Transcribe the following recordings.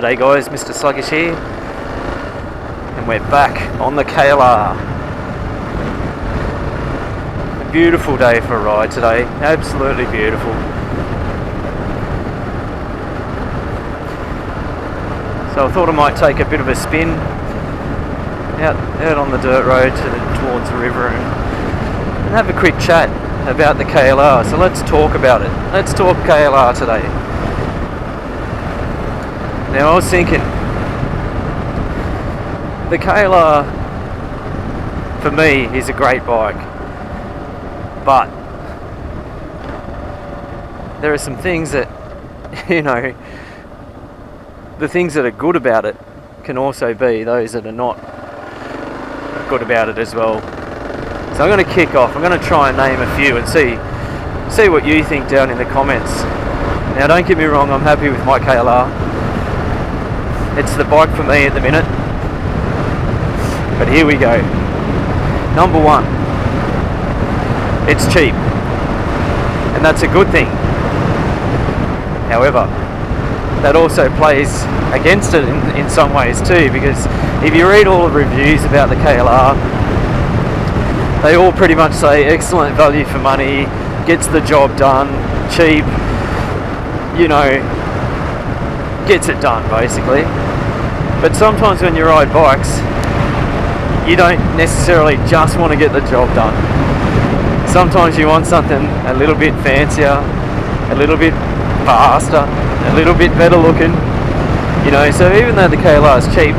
But hey guys, Mr. Sluggish here, and we're back on the KLR. A beautiful day for a ride today, absolutely beautiful. So I thought I might take a bit of a spin out on the dirt road towards the river and have a quick chat about the KLR. So let's talk about it. Let's talk KLR today. Now I was thinking, the KLR for me is a great bike, but there are some things that, the things that are good about it can also be those that are not good about it as well. So I'm going to kick off. I'm going to try and name a few and see what you think down in the comments. Now don't get me wrong, I'm happy with my KLR. It's the bike for me at the minute. But here we go. Number one, it's cheap. And that's a good thing. However, that also plays against it in some ways too, because if you read all the reviews about the KLR, they all pretty much say excellent value for money, gets the job done, cheap, gets it done basically. But sometimes when you ride bikes, you don't necessarily just want to get the job done. Sometimes you want something a little bit fancier, a little bit faster, a little bit better looking, so even though the KLR is cheap,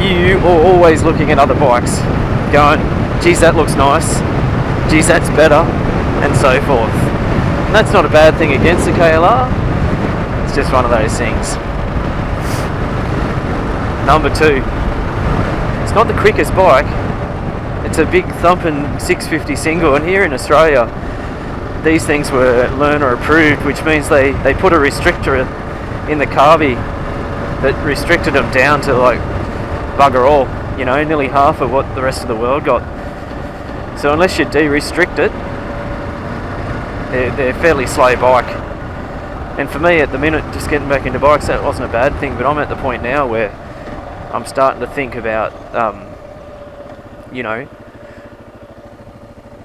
you are always looking at other bikes going, geez, that looks nice, geez, that's better, and so forth. And that's not a bad thing against the KLR, it's just one of those things. Number two, it's not the quickest bike, it's a big thumping 650 single, and here in Australia these things were learner approved, which means they put a restrictor in the carby that restricted them down to like bugger all, nearly half of what the rest of the world got. So unless you de-restrict it, they're fairly slow bike. And for me at the minute, just getting back into bikes, that wasn't a bad thing, but I'm at the point now where I'm starting to think about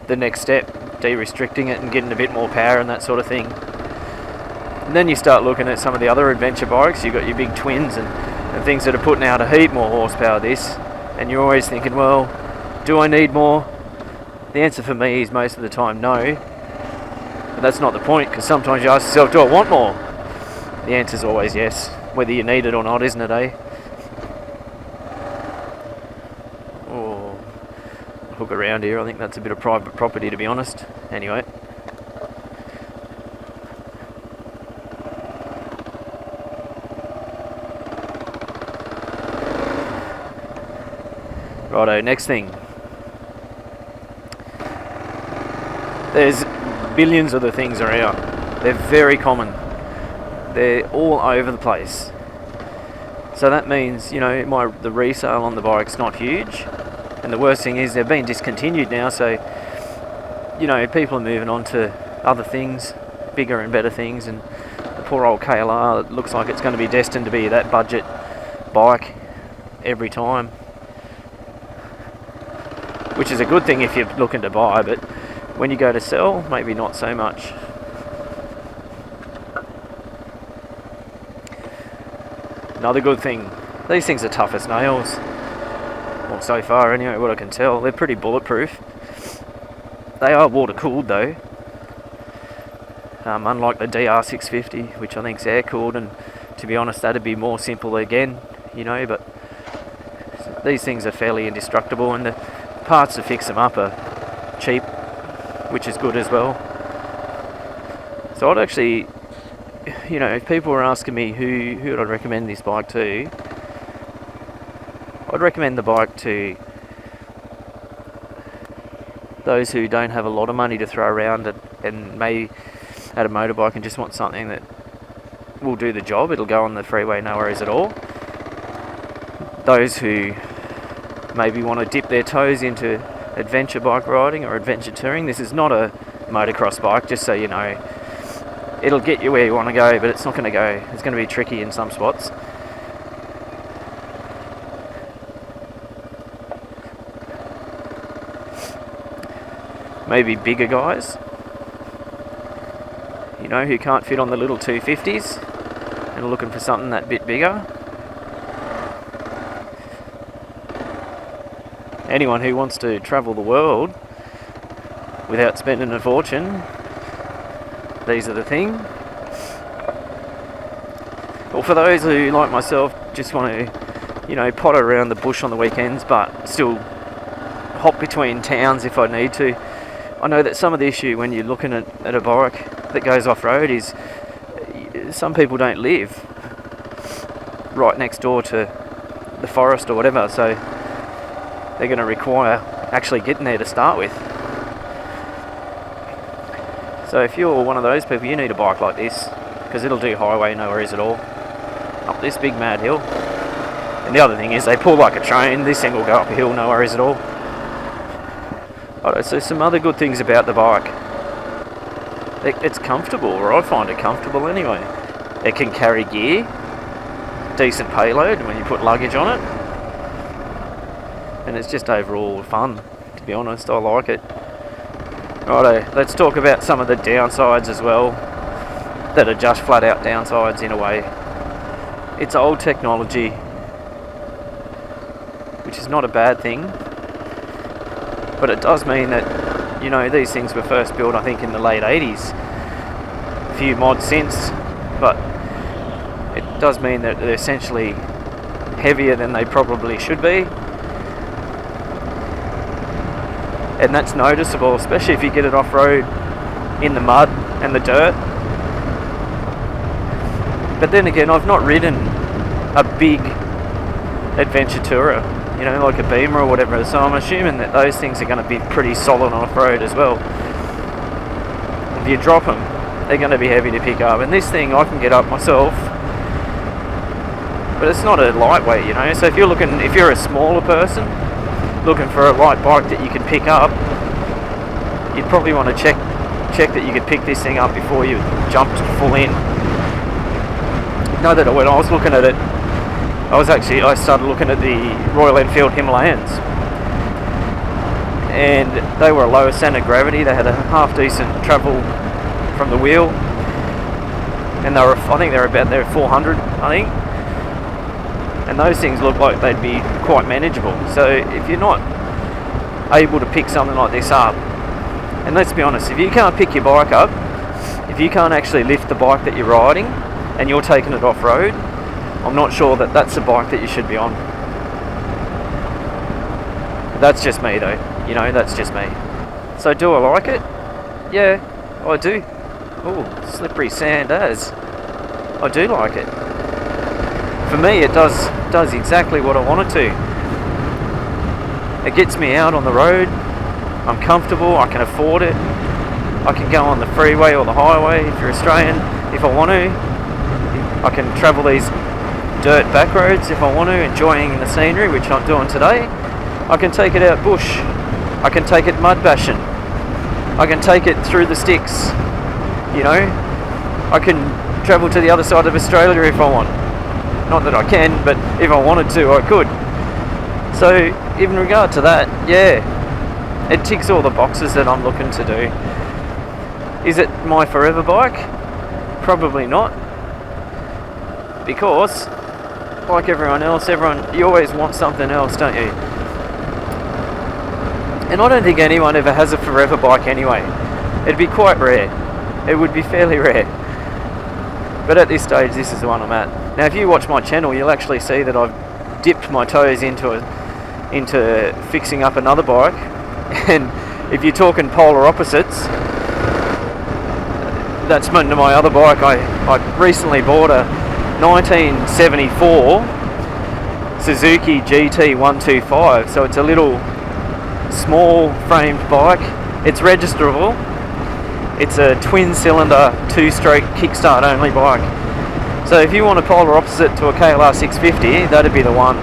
the next step, de-restricting it and getting a bit more power and that sort of thing. And then you start looking at some of the other adventure bikes. You've got your big twins and things that are putting out a heap more horsepower this, and you're always thinking, well, do I need more? The answer for me is most of the time no, but that's not the point, because sometimes you ask yourself, do I want more? The answer is always yes, whether you need it or not, isn't it, eh? Oh, hook around here, I think that's a bit of private property, to be honest. Anyway, righto, next thing. There's billions of the things around. They're very common. They're all over the place. So that means, the resale on the bike's not huge. And the worst thing is they've been discontinued now, so, people are moving on to other things, bigger and better things, and the poor old KLR looks like it's going to be destined to be that budget bike every time. Which is a good thing if you're looking to buy, but when you go to sell, maybe not so much. Another good thing, these things are tough as nails. Well, so far anyway, what I can tell. They're pretty bulletproof. They are water cooled though. Unlike the DR650, which I think is air cooled, and to be honest that'd be more simple again, but these things are fairly indestructible, and the parts to fix them up are cheap, which is good as well. So I'd actually, if people were asking me who would I recommend this bike to, I'd recommend the bike to those who don't have a lot of money to throw around and may had a motorbike and just want something that will do the job. It'll go on the freeway, no worries at all. Those who maybe want to dip their toes into adventure bike riding or adventure touring. This is not a motocross bike, just so you know. it'll get you where you want to go, but it's not going to go. It's going to be tricky in some spots. Maybe bigger guys, you know, who can't fit on the little 250s and are looking for something that bit bigger. Anyone who wants to travel the world without spending a fortune, these are the thing. Or for those who, like myself, just want to, you know, potter around the bush on the weekends but still hop between towns if I need to. I know that some of the issue when you're looking at a bike that goes off-road is some people don't live right next door to the forest or whatever, so they're going to require actually getting there to start with. So if you're one of those people, you need a bike like this, because it'll do highway no worries at all, up this big mad hill. And the other thing is they pull like a train. This thing will go up a hill no worries at all. Alright, so some other good things about the bike. It's comfortable, or I find it comfortable anyway. It can carry gear, decent payload when you put luggage on it, and it's just overall fun, to be honest. I like it. Righto, let's talk about some of the downsides as well, that are just flat out downsides in a way. It's old technology, which is not a bad thing, but it does mean that, you know, these things were first built I think in the late 80s, a few mods since, but it does mean that they're essentially heavier than they probably should be. And that's noticeable, especially if you get it off-road in the mud and the dirt. But then again, I've not ridden a big adventure tourer, you know, like a Beamer or whatever, so I'm assuming that those things are going to be pretty solid on off-road as well. If you drop them, they're going to be heavy to pick up, and this thing I can get up myself, but it's not a lightweight, you know. So if you're a smaller person looking for a light bike that you can pick up, you'd probably want to check that you could pick this thing up before you jumped full in. Know that when I was looking at it, I started looking at the Royal Enfield Himalayans, and they were a lower centre of gravity. They had a half decent travel from the wheel, and I think they were 400, I think. And those things look like they'd be quite manageable. So if you're not able to pick something like this up, and let's be honest, if you can't pick your bike up, if you can't actually lift the bike that you're riding and you're taking it off-road, I'm not sure that that's the bike that you should be on. That's just me though, you know, that's just me. So do I like it? Yeah, I do. Oh, slippery sand as. I do like it. For me, it does exactly what I want it to. It gets me out on the road. I'm comfortable. I can afford it. I can go on the freeway or the highway if you're Australian if I want to. I can travel these dirt back roads if I want to, enjoying the scenery, which I'm doing today. I can take it out bush. I can take it mud bashing. I can take it through the sticks. You know, I can travel to the other side of Australia if I want. Not that I can, but if I wanted to, I could. So, in regard to that, yeah, it ticks all the boxes that I'm looking to do. Is it my forever bike? Probably not. Because, like everyone else, you always want something else, don't you? And I don't think anyone ever has a forever bike anyway. It'd be quite rare. It would be fairly rare. But at this stage, this is the one I'm at. Now, if you watch my channel, you'll actually see that I've dipped my toes into fixing up another bike. And if you're talking polar opposites, that's my other bike. I recently bought a 1974 Suzuki GT125. So it's a little small framed bike. It's registerable. It's a twin cylinder 2-stroke kickstart only bike. So if you want a polar opposite to a KLR 650, that'd be the one.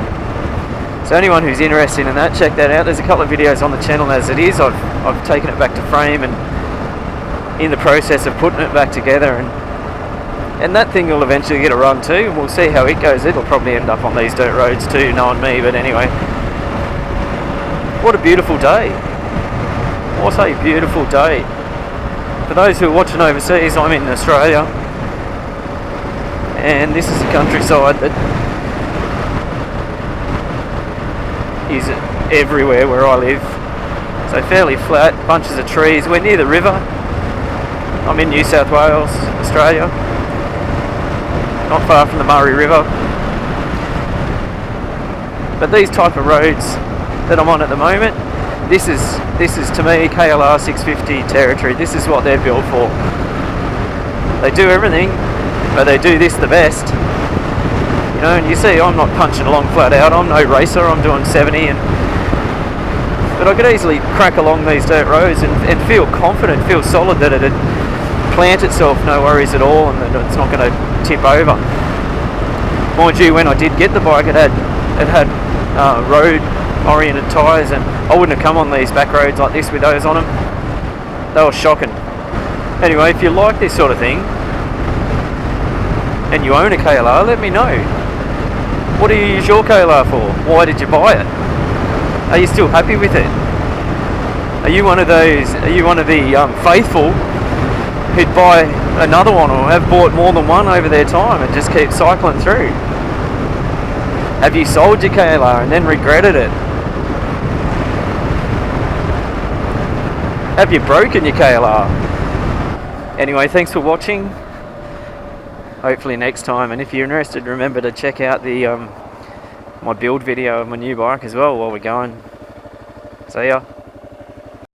So anyone who's interested in that, check that out. There's a couple of videos on the channel as it is. I've taken it back to frame and in the process of putting it back together, and And that thing will eventually get a run too, and we'll see how it goes. It'll probably end up on these dirt roads too, knowing me, but anyway. What a beautiful day. What a beautiful day. For those who are watching overseas, I'm in Australia, and this is the countryside that is everywhere where I live. So fairly flat, bunches of trees. We're near the river. I'm in New South Wales, Australia. Not far from the Murray River. But these type of roads that I'm on at the moment, this is to me KLR 650 territory. This is what they're built for. They do everything, but they do this the best. You know, and you see I'm not punching along flat out. I'm no racer. I'm doing 70, but I could easily crack along these dirt roads and feel confident, feel solid that it'd plant itself, no worries at all, and that it's not going to tip over. Mind you, when I did get the bike, it had road oriented tyres, and I wouldn't have come on these back roads like this with those on them. They were shocking. Anyway, if you like this sort of thing and you own a KLR, let me know. What do you use your KLR for? Why did you buy it? Are you still happy with it? Are you one of the faithful who'd buy another one or have bought more than one over their time and just keep cycling through? Have you sold your KLR and then regretted it? Have you broken your KLR? Anyway, thanks for watching. Hopefully next time, and if you're interested, remember to check out the my build video of my new bike as well while we're going. See ya.